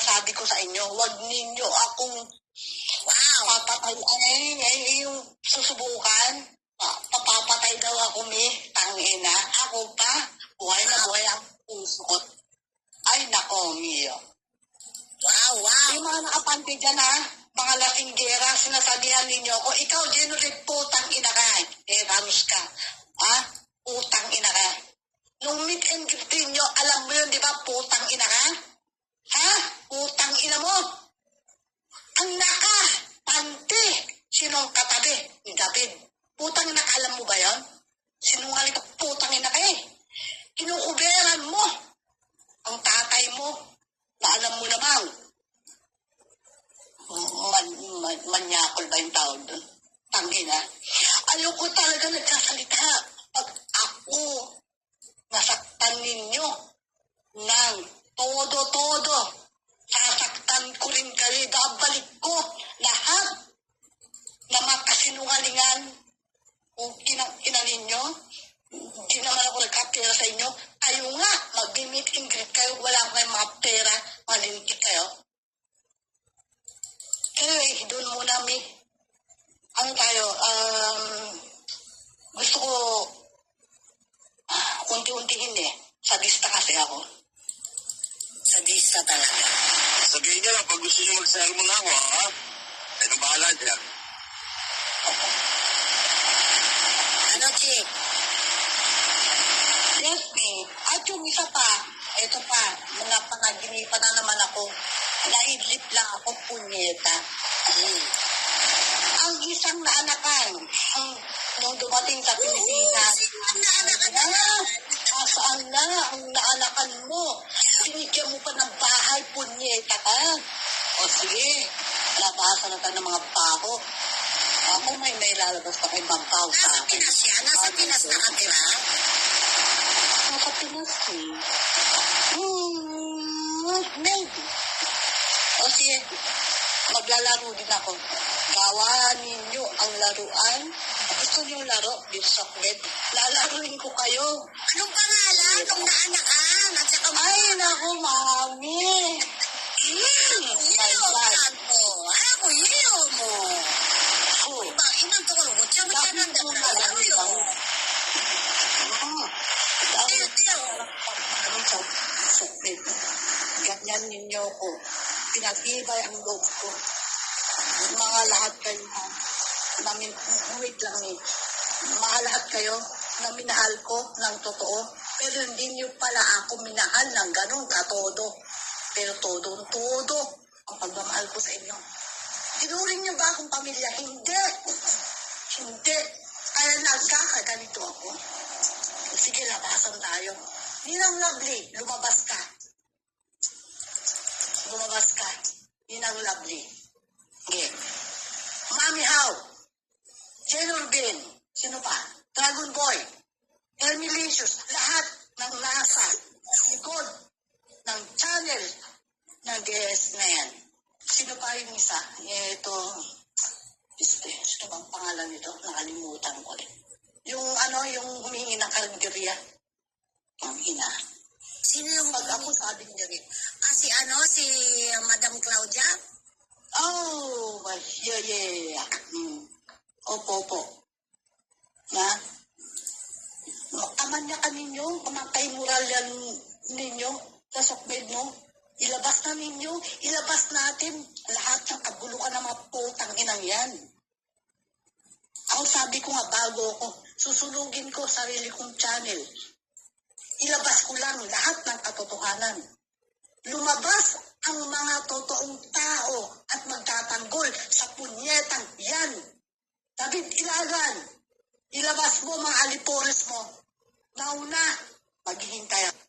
sinasabi ko sa inyo. Huwag ninyo akong papatay. Ay, yung susubukan. Papapatay daw ako, tangina. Ako pa, buhay na buhay ang puso ko. Ay, nako, Mio. Wow. Yung mga nakapante dyan, mga lasinggera, sinasabihan ninyo ako, ikaw, Genevieve, putang ina ka. Ramos ka. Putang ina ka. Nung meet and greet ninyo, alam mo yun, di ba, putang ina ka? Putang ina mo. Ang pante. Sinong katabi ni David? Putang ina ka, alam mo ba yun? Sinungaling ka, putang ina ka Kinukuberan mo ang tatay mo na alam mo namang manyakol ba yung tawag doon? Tangina. Ayoko talaga nagsasalita pag ako nasaktan ninyo ng todo-todo. Sasaktan ko rin kayo. Babalik ko lahat na makasinungalingan kung ina ninyo. Hindi naman ako nagkapera sa inyo. Kayo nga, mag-meet and greet kayo. Wala akong kayong mga pera. Malintik kayo. Anyway, doon muna, ano tayo, gusto ko unti-untihin Sadista kasi ako. Sadista talaga. Sabihin niya lang, pag gusto niyo mag-sermon na ako, Ay, nang bahala dyan. Ano, Chick? Yes, At yung isa pa, ito pa, mga panaginipan na naman ako. Naidlip lang ako, punyeta. Ang isang naanakan, nung dumating sa Pilipinas, saan na ang naanakan mo? Binigyan mo pa ng bahay, punyeta ka. O sige, labasan na tayo ng mga baho. Ako may lalabas na kay Bampaw sa Nasa Pinas yan? Nasa Pinas nakatira? Nasa Pinas maybe. O sige, maglalaro din ako. Gawa ninyo ang laruan. Gusto niyo laro dito sa bed? Lalaruin ko kayo. Anong pangalan? Nung naanakan? At saka Ay, naku, mami. Iyo mo. Ako, iyo mo. Ibang inang tukulugot siya. Siya nang dapat yun. Ganyan ninyo ko. Pinag-ibay ang loob ko. Mga lahat kayo wait lang mga lahat kayo na minahal ko ng totoo, pero hindi niyo pala ako minahal ng ganong katodo. Pero todo ang pagmamahal ko sa inyo. Tinuring niyo ba akong pamilya? Hindi. Kaya nagkakaganito ako. Sige, labasan tayo. Ninang Lovely, lumabas ka. Ninang Lovely. Okay. Mami How, Jenner Bin, sino pa? Dragon Boy, Hermelicious, lahat ng nasa likod ng channel ng DS na yan. Sino pa yung isa? Sino bang pangalan nito? Nakalimutan ko rin. Yung humingi ng karinderya. Ang ina. Sino yung Pag ako sabi niya rin. Si Madam Claudia? Oh, yeah. Opo. Aman niya kaninyo, pamatay moral yan ninyo sa sokbed mo. Ilabas na ninyo, ilabas natin lahat ng kabulukan ng mga putang inang yan. Ako sabi ko nga bago ko, susunugin ko sarili kong channel. Ilabas ko lang lahat ng katotohanan. Lumabas ang mga totoong tao at magtatanggol sa punyetang yan. David Ilagan, ilabas mo mga alipores mo. Nauna, maghihintay ako.